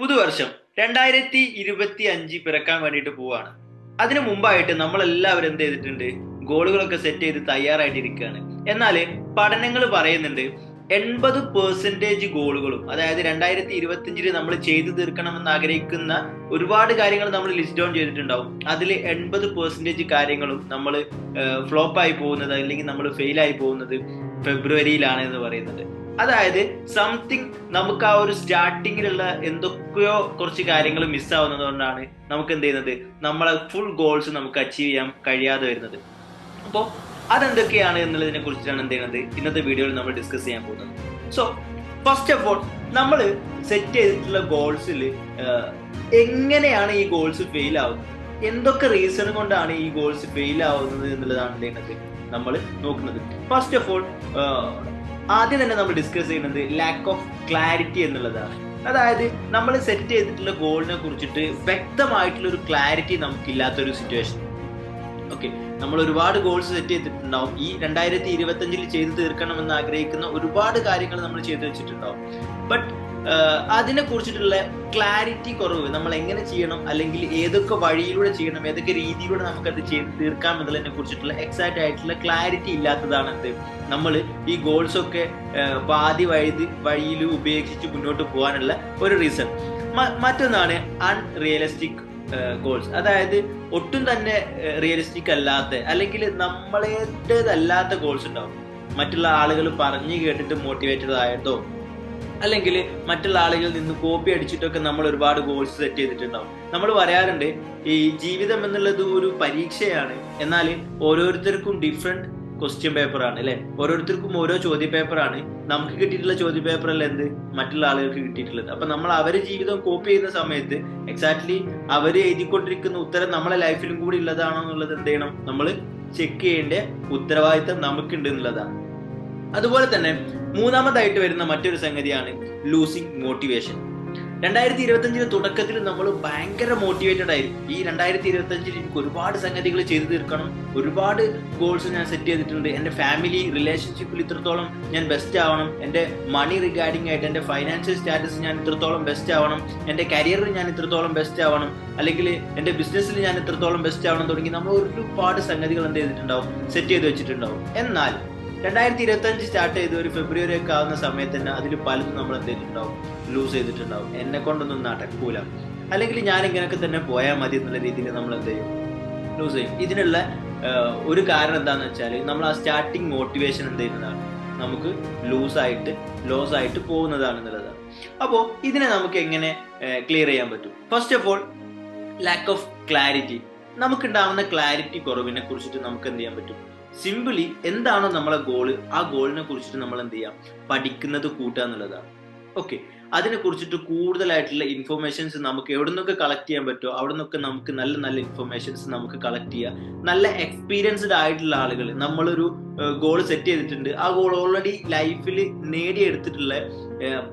പുതുവർഷം 2025 പിറക്കാൻ വേണ്ടിയിട്ട് പോവാണ്. അതിനു മുമ്പായിട്ട് നമ്മളെല്ലാവരും എന്ത് ചെയ്തിട്ടുണ്ട്? ഗോളുകളൊക്കെ സെറ്റ് ചെയ്ത് തയ്യാറായിട്ടിരിക്കുകയാണ്. എന്നാൽ പഠനങ്ങൾ പറയുന്നുണ്ട് 80% ഗോളുകളും, അതായത് 2025 നമ്മൾ ചെയ്തു തീർക്കണമെന്ന് ആഗ്രഹിക്കുന്ന ഒരുപാട് കാര്യങ്ങൾ നമ്മൾ ലിസ്റ്റ് ഡൗൺ ചെയ്തിട്ടുണ്ടാവും. അതിൽ 80% കാര്യങ്ങളും നമ്മൾ ഫ്ലോപ്പായി പോകുന്നത് അല്ലെങ്കിൽ നമ്മൾ ഫെയിലായി പോകുന്നത് ഫെബ്രുവരിയിലാണ് എന്ന് പറയുന്നത്. അതായത് സംതിങ് നമുക്ക് ആ ഒരു സ്റ്റാർട്ടിങ്ങിലുള്ള എന്തൊക്കെയോ കുറച്ച് കാര്യങ്ങൾ മിസ്സാവുന്നത് കൊണ്ടാണ് നമുക്ക് എന്ത് ചെയ്യുന്നത്, നമ്മളെ ഫുൾ ഗോൾസ് നമുക്ക് അച്ചീവ് ചെയ്യാൻ കഴിയാതെ വരുന്നത്. അപ്പോൾ അതെന്തൊക്കെയാണ് എന്നുള്ളതിനെ കുറിച്ചാണ് എന്ത് ചെയ്യുന്നത് ഇന്നത്തെ വീഡിയോയിൽ നമ്മൾ ഡിസ്കസ് ചെയ്യാൻ പോകുന്നത്. സോ ഫസ്റ്റ് ഓഫ് ഓൾ നമ്മൾ സെറ്റ് ചെയ്തിട്ടുള്ള ഗോൾസിൽ എങ്ങനെയാണ് ഈ ഗോൾസ് ഫെയിൽ ആവുന്നത്, എന്തൊക്കെ റീസൺ കൊണ്ടാണ് ഈ ഗോൾസ് ഫെയിൽ ആവുന്നത് എന്നുള്ളതാണ് എന്ത് ചെയ്യുന്നത് നമ്മൾ നോക്കുന്നത്. ഫസ്റ്റ് ഓഫ് ഓൾ ആദ്യം തന്നെ നമ്മൾ ഡിസ്കസ് ചെയ്യുന്നത് ലാക്ക് ഓഫ് ക്ലാരിറ്റി എന്നുള്ളതാണ്. അതായത് നമ്മൾ സെറ്റ് ചെയ്തിട്ടുള്ള ഗോളിനെ കുറിച്ചിട്ട് വ്യക്തമായിട്ടുള്ള ഒരു ക്ലാരിറ്റി നമുക്കില്ലാത്തൊരു സിറ്റുവേഷൻ. ഓക്കെ, നമ്മൾ ഒരുപാട് ഗോൾസ് സെറ്റ് ചെയ്തിട്ടുണ്ടാവും. ഈ 2025 ചെയ്തു തീർക്കണമെന്ന് ആഗ്രഹിക്കുന്ന ഒരുപാട് കാര്യങ്ങൾ നമ്മൾ ചെയ്തു വെച്ചിട്ടുണ്ടാവും. ബട്ട് അതിനെ കുറിച്ചിട്ടുള്ള ക്ലാരിറ്റി കുറവ്, നമ്മൾ എങ്ങനെ ചെയ്യണം അല്ലെങ്കിൽ ഏതൊക്കെ വഴിയിലൂടെ ചെയ്യണം, ഏതൊക്കെ രീതിയിലൂടെ നമുക്കത് ചെയ്ത് തീർക്കാം എന്നുള്ളതിനെ കുറിച്ചിട്ടുള്ള എക്സാക്റ്റ് ആയിട്ടുള്ള ക്ലാരിറ്റി ഇല്ലാത്തതാണ് എന്ത് നമ്മൾ ഈ ഗോൾസ് ഒക്കെ പാതി വഴിയിൽ ഉപേക്ഷിച്ച് മുന്നോട്ട് പോകാനുള്ള ഒരു റീസൺ. മറ്റൊന്നാണ് അൺറിയലിസ്റ്റിക് ഗോൾസ്. അതായത് ഒട്ടും തന്നെ റിയലിസ്റ്റിക് അല്ലാത്ത അല്ലെങ്കിൽ നമ്മളേതല്ലാത്ത ഗോൾസ് ഉണ്ടാവും. മറ്റുള്ള ആളുകൾ പറഞ്ഞു കേട്ടിട്ട് മോട്ടിവേറ്റഡ് ആയതോ അല്ലെങ്കിൽ മറ്റുള്ള ആളുകളിൽ നിന്ന് കോപ്പി അടിച്ചിട്ടൊക്കെ നമ്മൾ ഒരുപാട് ഗോൾസ് സെറ്റ് ചെയ്തിട്ടുണ്ടാവും. നമ്മൾ പറയാറുണ്ട് ഈ ജീവിതം എന്നുള്ളത് ഒരു പരീക്ഷയാണ്, എന്നാൽ ഓരോരുത്തർക്കും ഡിഫറെന്റ് ക്വസ്റ്റ്യൻ പേപ്പറാണ് അല്ലെ, ഓരോരുത്തർക്കും ഓരോ ചോദ്യ പേപ്പറാണ്. നമുക്ക് കിട്ടിയിട്ടുള്ള ചോദ്യ പേപ്പറല്ല എന്ത് മറ്റുള്ള ആളുകൾക്ക് കിട്ടിയിട്ടുള്ളത്. അപ്പൊ നമ്മൾ അവരുടെ ജീവിതം കോപ്പി ചെയ്യുന്ന സമയത്ത് എക്സാക്ട്ലി അവർ എഴുതിക്കൊണ്ടിരിക്കുന്ന ഉത്തരം നമ്മളെ ലൈഫിലും കൂടി ഉള്ളതാണോ എന്നുള്ളത് എന്ത് ചെയ്യണം, നമ്മൾ ചെക്ക് ചെയ്യേണ്ട ഉത്തരവാദിത്തം നമുക്കുണ്ട് എന്നുള്ളതാണ്. അതുപോലെ തന്നെ മൂന്നാമതായിട്ട് വരുന്ന മറ്റൊരു സംഗതിയാണ് ലൂസിങ് മോട്ടിവേഷൻ. 2025 തുടക്കത്തിൽ നമ്മൾ ഭയങ്കര മോട്ടിവേറ്റഡ് ആയിരിക്കും. ഈ 2025 എനിക്ക് ഒരുപാട് സംഗതികൾ ചെയ്തു തീർക്കണം, ഒരുപാട് ഗോൾസ് ഞാൻ സെറ്റ് ചെയ്തിട്ടുണ്ട്. എൻ്റെ ഫാമിലി റിലേഷൻഷിപ്പിൽ ഇത്രത്തോളം ഞാൻ ബെസ്റ്റ് ആവണം, എൻ്റെ മണി റിഗാർഡിംഗ് ആയിട്ട് എൻ്റെ ഫൈനാൻഷ്യൽ സ്റ്റാറ്റസ് ഞാൻ ഇത്രത്തോളം ബെസ്റ്റ് ആവണം, എൻ്റെ കരിയറിൽ ഞാൻ ഇത്രത്തോളം ബെസ്റ്റ് ആവണം, അല്ലെങ്കിൽ എൻ്റെ ബിസിനസ്സിൽ ഞാൻ ഇത്രത്തോളം ബെസ്റ്റ് ആവണം തുടങ്ങി നമ്മൾ ഒരുപാട് സംഗതികൾ എന്ത് ചെയ്തിട്ടുണ്ടാവും, സെറ്റ് ചെയ്ത് വെച്ചിട്ടുണ്ടാവും. എന്നാൽ 2025 സ്റ്റാർട്ട് ചെയ്ത് ഒരു ഫെബ്രുവരി ഒക്കെ ആവുന്ന സമയത്ത് തന്നെ അതിൽ പലതും നമ്മൾ എന്ത് ചെയ്തിട്ടുണ്ടാവും, ലൂസ് ചെയ്തിട്ടുണ്ടാവും. എന്നെ കൊണ്ടൊന്നും നടക്കൂല, അല്ലെങ്കിൽ ഞാൻ ഇങ്ങനെയൊക്കെ തന്നെ പോയാൽ മതി എന്നുള്ള രീതിയിൽ നമ്മൾ എന്ത് ചെയ്യും, ലൂസ് ചെയ്യും. ഇതിനുള്ള ഒരു കാരണം എന്താണെന്ന് വെച്ചാൽ നമ്മൾ ആ സ്റ്റാർട്ടിങ് മോട്ടിവേഷൻ എന്ത് ചെയ്യുന്നതാണ്, നമുക്ക് ലോസ് ആയിട്ട് പോകുന്നതാണ് എന്നുള്ളതാണ്. അപ്പോൾ ഇതിനെ നമുക്ക് എങ്ങനെ ക്ലിയർ ചെയ്യാൻ പറ്റും? First of all lack of clarity. നമുക്കുണ്ടാവുന്ന ക്ലാരിറ്റി കുറവിനെ കുറിച്ചിട്ട് നമുക്ക് എന്ത് ചെയ്യാൻ പറ്റും? സിമ്പിളി എന്താണോ നമ്മളെ ഗോള്, ആ ഗോളിനെ കുറിച്ചിട്ട് നമ്മൾ എന്ത് ചെയ്യാം, പഠിക്കുന്നത് കൂട്ടുക എന്നുള്ളതാണ്. ഓക്കെ, അതിനെ കുറിച്ചിട്ട് കൂടുതലായിട്ടുള്ള ഇൻഫർമേഷൻസ് നമുക്ക് എവിടെ നിന്നൊക്കെ കളക്ട് ചെയ്യാൻ പറ്റുമോ അവിടെ നിന്നൊക്കെ നമുക്ക് നല്ല നല്ല ഇൻഫർമേഷൻസ് നമുക്ക് കളക്ട് ചെയ്യാം. നല്ല എക്സ്പീരിയൻസ്ഡ് ആയിട്ടുള്ള ആളുകൾ, നമ്മളൊരു ഗോൾ സെറ്റ് ചെയ്തിട്ടുണ്ട്, ആ ഗോൾ ഓൾറെഡി ലൈഫിൽ നേടിയെടുത്തിട്ടുള്ള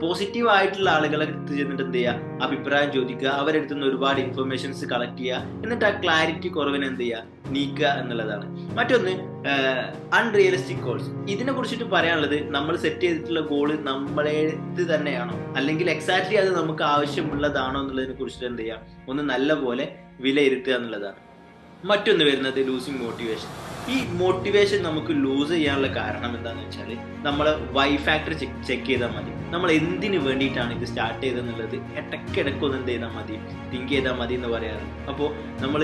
പോസിറ്റീവ് ആയിട്ടുള്ള ആളുകളെ അടുത്ത് ചെന്നിട്ട് എന്ത് ചെയ്യുക, അഭിപ്രായം ചോദിക്കുക, അവരെടുത്ത് നിന്ന് ഒരുപാട് ഇൻഫർമേഷൻസ് കളക്ട് ചെയ്യുക, എന്നിട്ട് ആ ക്ലാരിറ്റി കുറവിനെ എന്ത് ചെയ്യുക, നീക്കുക എന്നുള്ളതാണ്. മറ്റൊന്ന് അൺറിയലിസ്റ്റിക് ഗോൾസ്. ഇതിനെ കുറിച്ചിട്ട് പറയാനുള്ളത് നമ്മൾ സെറ്റ് ചെയ്തിട്ടുള്ള ഗോള് നമ്മളേത് തന്നെയാണോ അല്ലെങ്കിൽ എക്സാക്ട്ലി അത് നമുക്ക് ആവശ്യമുള്ളതാണോ എന്നുള്ളതിനെ കുറിച്ചിട്ട് എന്ത് ചെയ്യുക, ഒന്ന് നല്ല പോലെ വിലയിരുത്തുക എന്നുള്ളതാണ്. മറ്റൊന്ന് വരുന്നത് ലൂസിങ് മോട്ടിവേഷൻ. ഈ മോട്ടിവേഷൻ നമുക്ക് ലൂസ് ചെയ്യാനുള്ള കാരണം എന്താണെന്ന് വെച്ചാൽ നമ്മൾ വൈ ഫാക്ടർ ചെക്ക് ചെയ്താൽ മതി. നമ്മൾ എന്തിനു വേണ്ടിയിട്ടാണ് ഇത് സ്റ്റാർട്ട് ചെയ്തെന്നുള്ളത് ഇടയ്ക്കിടയ്ക്കൊന്ന് എന്ത് ചെയ്താൽ മതി, തിങ്ക് ചെയ്താൽ മതി എന്ന് പറയാറുണ്ട്. അപ്പോൾ നമ്മൾ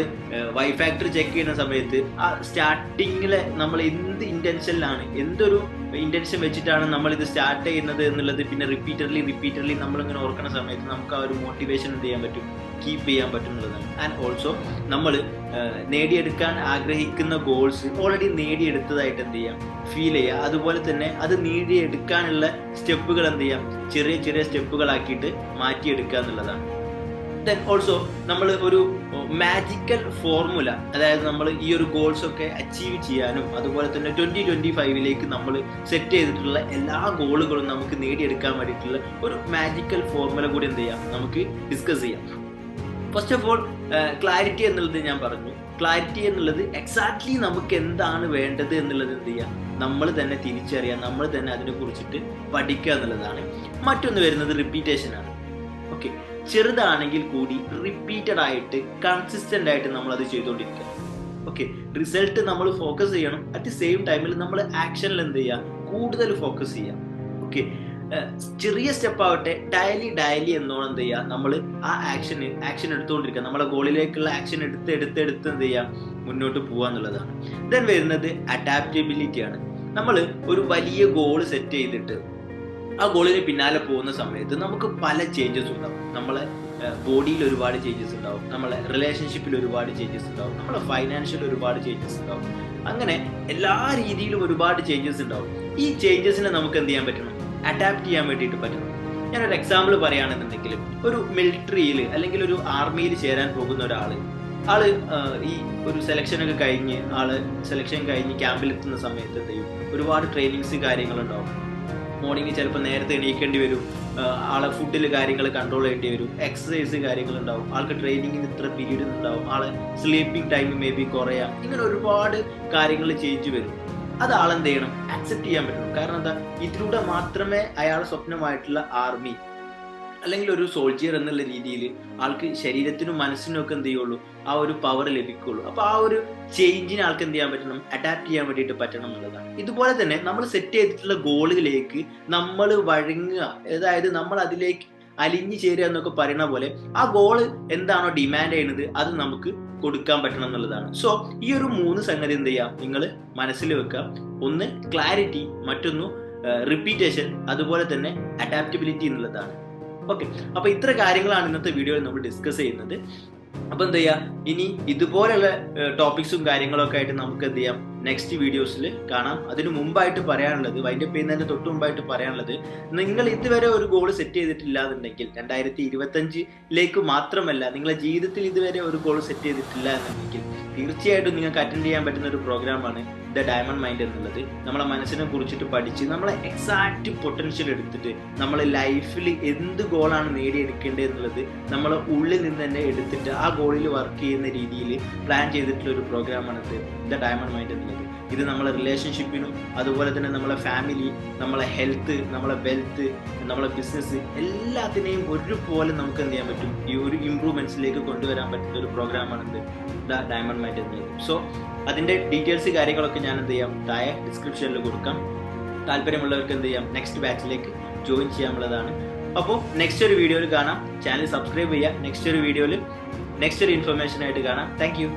വൈ ഫാക്ടർ ചെക്ക് ചെയ്യുന്ന സമയത്ത് ആ സ്റ്റാർട്ടിങ്ങിൽ നമ്മൾ എന്ത് ഇൻറ്റൻഷനിലാണ്, എന്തൊരു ഇൻറ്റൻഷൻ വെച്ചിട്ടാണ് നമ്മളിത് സ്റ്റാർട്ട് ചെയ്യുന്നത് എന്നുള്ളത് പിന്നെ റിപ്പീറ്റഡ്ലി നമ്മളിങ്ങനെ ഓർക്കുന്ന സമയത്ത് നമുക്ക് ആ ഒരു മോട്ടിവേഷൻ എന്ത് ചെയ്യാൻ പറ്റും, കീപ്പ് ചെയ്യാൻ പറ്റും എന്നുള്ളതാണ്. ആൻഡ് ഓൾസോ നമ്മൾ നേടിയെടുക്കാൻ ആഗ്രഹിക്കുന്ന ഗോൾസ് ഓൾറെഡി നേടിയെടുത്തതായിട്ട് എന്ത് ചെയ്യാം, ഫീൽ ചെയ്യുക. അതുപോലെ തന്നെ അത് നേടിയെടുക്കാനുള്ള സ്റ്റെപ്പുകൾ എന്ത് ചെയ്യാം, ചെറിയ ചെറിയ സ്റ്റെപ്പുകളാക്കിയിട്ട് മാറ്റിയെടുക്കുക എന്നുള്ളതാണ്. ദെൻ ഓൾസോ നമ്മൾ ഒരു മാജിക്കൽ ഫോർമുല, അതായത് നമ്മൾ ഈ ഒരു ഗോൾസ് ഒക്കെ അച്ചീവ് ചെയ്യാനും അതുപോലെ തന്നെ 2025 നമ്മൾ സെറ്റ് ചെയ്തിട്ടുള്ള എല്ലാ ഗോളുകളും നമുക്ക് നേടിയെടുക്കാൻ വേണ്ടിയിട്ടുള്ള ഒരു മാജിക്കൽ ഫോർമുല കൂടി എന്ത് ചെയ്യാം, നമുക്ക് ഡിസ്കസ് ചെയ്യാം. ഫസ്റ്റ് ഓഫ് ഓൾ ക്ലാരിറ്റി എന്നുള്ളത് ഞാൻ പറഞ്ഞു. ക്ലാരിറ്റി എന്നുള്ളത് എക്സാക്ട്ലി നമുക്ക് എന്താണ് വേണ്ടത് എന്നുള്ളത് എന്ത് ചെയ്യുക, നമ്മൾ തന്നെ തിരിച്ചറിയാൻ, നമ്മൾ തന്നെ അതിനെ കുറിച്ചിട്ട് പഠിക്കുക എന്നുള്ളതാണ്. മറ്റൊന്ന് വരുന്നത് റിപ്പീറ്റേഷൻ ആണ്. ഓക്കെ, ചെറുതാണെങ്കിൽ കൂടി റിപ്പീറ്റഡ് ആയിട്ട് കൺസിസ്റ്റന്റ് ആയിട്ട് നമ്മൾ അത് ചെയ്തുകൊണ്ടിരിക്കുക. ഓക്കെ, റിസൾട്ട് നമ്മൾ ഫോക്കസ് ചെയ്യണം. അറ്റ് ദി സെയിം ടൈമിൽ നമ്മൾ ആക്ഷനിൽ എന്ത് ചെയ്യുക, കൂടുതൽ ഫോക്കസ് ചെയ്യുക. ഓക്കെ, ചെറിയ സ്റ്റെപ്പ് ആവട്ടെ, ഡയലി എന്നോണം എന്ത് ചെയ്യുക, നമ്മൾ ആ ആക്ഷൻ എടുത്തുകൊണ്ടിരിക്കുക. നമ്മളെ ഗോളിലേക്കുള്ള ആക്ഷൻ എടുത്ത് എന്ത് ചെയ്യുക, മുന്നോട്ട് പോവുക എന്നുള്ളതാണ്. ദെൻ വരുന്നത് അഡാപ്റ്റബിലിറ്റി ആണ്. നമ്മൾ ഒരു വലിയ ഗോൾ സെറ്റ് ചെയ്തിട്ട് ആ ഗോളിന് പിന്നാലെ പോകുന്ന സമയത്ത് നമുക്ക് പല ചേഞ്ചസ് ഉണ്ടാവും. നമ്മളെ ബോഡിയിൽ ഒരുപാട് ചേഞ്ചസ് ഉണ്ടാവും, നമ്മളെ റിലേഷൻഷിപ്പിൽ ഒരുപാട് ചേഞ്ചസ് ഉണ്ടാവും, നമ്മളെ ഫൈനാൻഷ്യൽ ഒരുപാട് ചേഞ്ചസ് ഉണ്ടാവും. അങ്ങനെ എല്ലാ രീതിയിലും ഒരുപാട് ചേഞ്ചസ് ഉണ്ടാവും. ഈ ചേഞ്ചസിനെ നമുക്ക് എന്ത് ചെയ്യാൻ പറ്റണം, അഡാപ്റ്റ് ചെയ്യാൻ വേണ്ടിയിട്ട് പറ്റണം. ഞാനൊരു എക്സാമ്പിൾ പറയുകയാണെന്നുണ്ടെങ്കിൽ, ഒരു മിലിറ്ററിയിൽ അല്ലെങ്കിൽ ഒരു ആർമിയിൽ ചേരാൻ പോകുന്ന ആള് ഈ ഒരു സെലക്ഷനൊക്കെ കഴിഞ്ഞ് സെലക്ഷൻ കഴിഞ്ഞ് ക്യാമ്പിലെത്തുന്ന സമയത്ത് എന്ത് ചെയ്യും, ഒരുപാട് ട്രെയിനിങ്സ് കാര്യങ്ങളുണ്ടാവും. മോർണിംഗ് ചിലപ്പോൾ നേരത്തെ എണീക്കേണ്ടി വരും, ആളെ ഫുഡിൽ കാര്യങ്ങൾ കൺട്രോൾ ചെയ്യേണ്ടി വരും, എക്സസൈസ് കാര്യങ്ങളുണ്ടാവും, ആൾക്ക് ട്രെയിനിങ്ങിന് ഇത്ര പീരീഡ് ഉണ്ടാവും, ആളെ സ്ലീപ്പിംഗ് ടൈം മേ ബി കുറയാം. ഇങ്ങനെ ഒരുപാട് കാര്യങ്ങൾ ചേഞ്ച് വരും. അത് ആളെന്ത് ചെയ്യണം, അക്സെപ്റ്റ് ചെയ്യാൻ പറ്റണം. കാരണം എന്താ, ഇതിലൂടെ മാത്രമേ അയാളുടെ സ്വപ്നമായിട്ടുള്ള ആർമി അല്ലെങ്കിൽ ഒരു സോൾജിയർ എന്നുള്ള രീതിയിൽ ആൾക്ക് ശരീരത്തിനും മനസ്സിനും ഒക്കെ എന്ത് ചെയ്യുള്ളൂ, ആ ഒരു പവർ ലഭിക്കുള്ളൂ. അപ്പൊ ആ ഒരു ചേഞ്ചിന് ആൾക്ക് എന്ത് ചെയ്യാൻ പറ്റണം, അഡാപ്റ്റ് ചെയ്യാൻ വേണ്ടിയിട്ട് പറ്റണം എന്നുള്ളതാണ്. ഇതുപോലെ തന്നെ നമ്മൾ സെറ്റ് ചെയ്തിട്ടുള്ള ഗോളുകളിലേക്ക് നമ്മൾ വഴങ്ങുക, അതായത് നമ്മൾ അതിലേക്ക് അലിഞ്ഞു ചേരുക എന്നൊക്കെ പറയുന്ന പോലെ ആ ഗോള് എന്താണോ ഡിമാൻഡ് ചെയ്യുന്നത് അത് നമുക്ക് കൊടുക്കാൻ പറ്റണം എന്നുള്ളതാണ്. സോ ഈ ഒരു 3 സംഗതി എന്ത് ചെയ്യാം, നിങ്ങൾ മനസ്സിൽ വെക്കുക. ഒന്ന് ക്ലാരിറ്റി, മറ്റൊന്ന് റിപ്പീറ്റേഷൻ, അതുപോലെ തന്നെ അഡാപ്റ്റബിലിറ്റി എന്നുള്ളതാണ്. ഓക്കെ, അപ്പൊ ഇത്ര കാര്യങ്ങളാണ് ഇന്നത്തെ വീഡിയോയിൽ നമ്മൾ ഡിസ്കസ് ചെയ്യുന്നത്. അപ്പൊ എന്ത് ചെയ്യാം, ഇനി ഇതുപോലെയുള്ള ടോപ്പിക്സും കാര്യങ്ങളൊക്കെ ആയിട്ട് നമുക്ക് എന്ത് ചെയ്യാം, നെക്സ്റ്റ് വീഡിയോസിൽ കാണാം. അതിന് മുമ്പായിട്ട് പറയാനുള്ളത്, വൈൻഡപ്പ് ചെയ്യുന്നതിന് തൊട്ട് മുമ്പായിട്ട് പറയാനുള്ളത്, നിങ്ങൾ ഇതുവരെ ഒരു ഗോൾ സെറ്റ് ചെയ്തിട്ടില്ല എന്നുണ്ടെങ്കിൽ, 2025 മാത്രമല്ല നിങ്ങളുടെ ജീവിതത്തിൽ ഇതുവരെ ഒരു ഗോൾ സെറ്റ് ചെയ്തിട്ടില്ല എന്നുണ്ടെങ്കിൽ, തീർച്ചയായിട്ടും നിങ്ങൾക്ക് അറ്റൻഡ് ചെയ്യാൻ പറ്റുന്ന ഒരു പ്രോഗ്രാമാണ് ദ ഡയമണ്ട് മൈൻഡ് എന്നുള്ളത്. നമ്മളെ മനസ്സിനെ കുറിച്ചിട്ട് പഠിച്ച് നമ്മളെ എക്സാക്റ്റ് പൊട്ടൻഷ്യൽ എടുത്തിട്ട് നമ്മളെ ലൈഫിൽ എന്ത് ഗോളാണ് നേടിയെടുക്കേണ്ടത് എന്നുള്ളത് നമ്മളെ ഉള്ളിൽ നിന്ന് തന്നെ എടുത്തിട്ട് ആ ഗോളിൽ വർക്ക് ചെയ്യുന്ന രീതിയിൽ പ്ലാൻ ചെയ്തിട്ടുള്ള ഒരു പ്രോഗ്രാമാണ് ദ ഡയമണ്ട് മൈൻഡ് എന്നുള്ളത്. ഇത് നമ്മളെ റിലേഷൻഷിപ്പിനും അതുപോലെ തന്നെ നമ്മളെ ഫാമിലി, നമ്മളെ ഹെൽത്ത്, നമ്മളെ വെൽത്ത്, നമ്മളെ ബിസിനസ് എല്ലാത്തിനെയും ഒരുപോലെ നമുക്ക് എന്ത് ചെയ്യാൻ പറ്റും, ഈ ഒരു ഇംപ്രൂവ്മെന്റ്സിലേക്ക് കൊണ്ടുവരാൻ പറ്റുന്ന ഒരു പ്രോഗ്രാമാണ് ദ ഡയമണ്ട് മൈൻഡ് എന്നുള്ളത്. സോ അതിന്റെ ഡീറ്റെയിൽസ് കാര്യങ്ങളൊക്കെ ഞാൻ എന്ത് ചെയ്യാം, താഴെ ഡിസ്ക്രിപ്ഷനിൽ കൊടുക്കാം. താല്പര്യമുള്ളവർക്ക് എന്ത് ചെയ്യാം, നെക്സ്റ്റ് ബാച്ചിലേക്ക് ജോയിൻ ചെയ്യാനുള്ളതാണ്. അപ്പോൾ നെക്സ്റ്റ് ഒരു വീഡിയോയിൽ കാണാം. ചാനൽ സബ്സ്ക്രൈബ് ചെയ്യുക. നെക്സ്റ്റ് ഒരു വീഡിയോയിൽ നെക്സ്റ്റ് ഒരു ഇൻഫർമേഷൻ ആയിട്ട് കാണാം. Thank you.